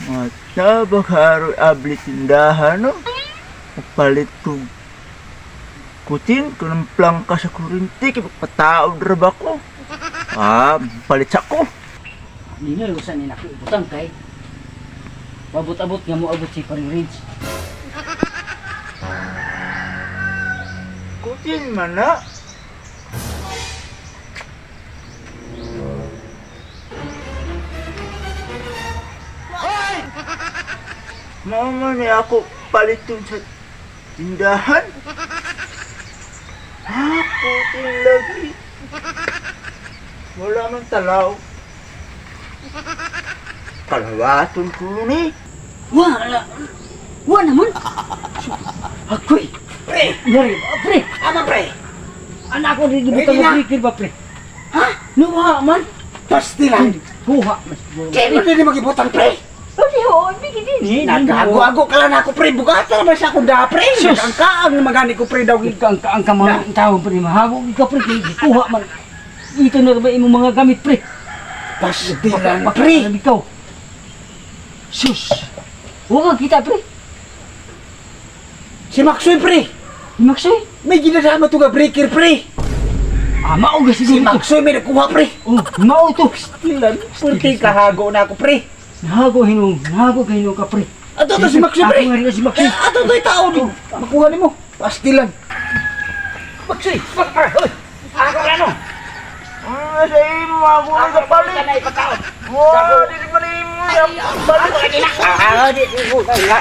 Mata bakaro abli tindahan no. Palit kong kutin kung plangka sa kurinti kaya pataod raba ko. Palit sa ko. Nino usan ni nakibutang kay. Pabot-abot nga mo abot si Paring Ridge. Kutin man na. Mama ni ako palitin sa tindahan. Kutin lagi. Wala man talaw. Kalawaton ko ni. Wala. Wala naman. Ako'y. Pre! Yari, pre. Ama pre! Anak ko rin Ready gibutang na? bikir ba pre? Ha? Nuha man. Pastilan! Kuha mas. Kaya mo din magibutang pre! Pati ho, bigyan din. Nagago-ago ka lang ako pre! Bugata naman siya akong da pre! Sus! Nagkangkaang na magani ko pre daw. Ang mga tao pre mahagog ikaw pre kuha man. Ito na ba imong mga gamit pre? Pastilan Alam pre! ikaw. Sus. Huwag kita pre. Si Maxoy pre! Maksoy. May ginadama to nga breaker pre! Mao ga Si siguro. Maxoy may nakuha pre! Oh, mao to. Pastilan! Purti kahago na ako pre! Nahago hinung ka pre. Ato to si Maxoy pre! Ako nga rin si Maxoy. Ato to yung tao ni! Makuha ni mo! Pastilan! Maxoy. Ako ano? Sa imo ako ay kapalit. na ipakaon. Wow, di man imo. Ako na.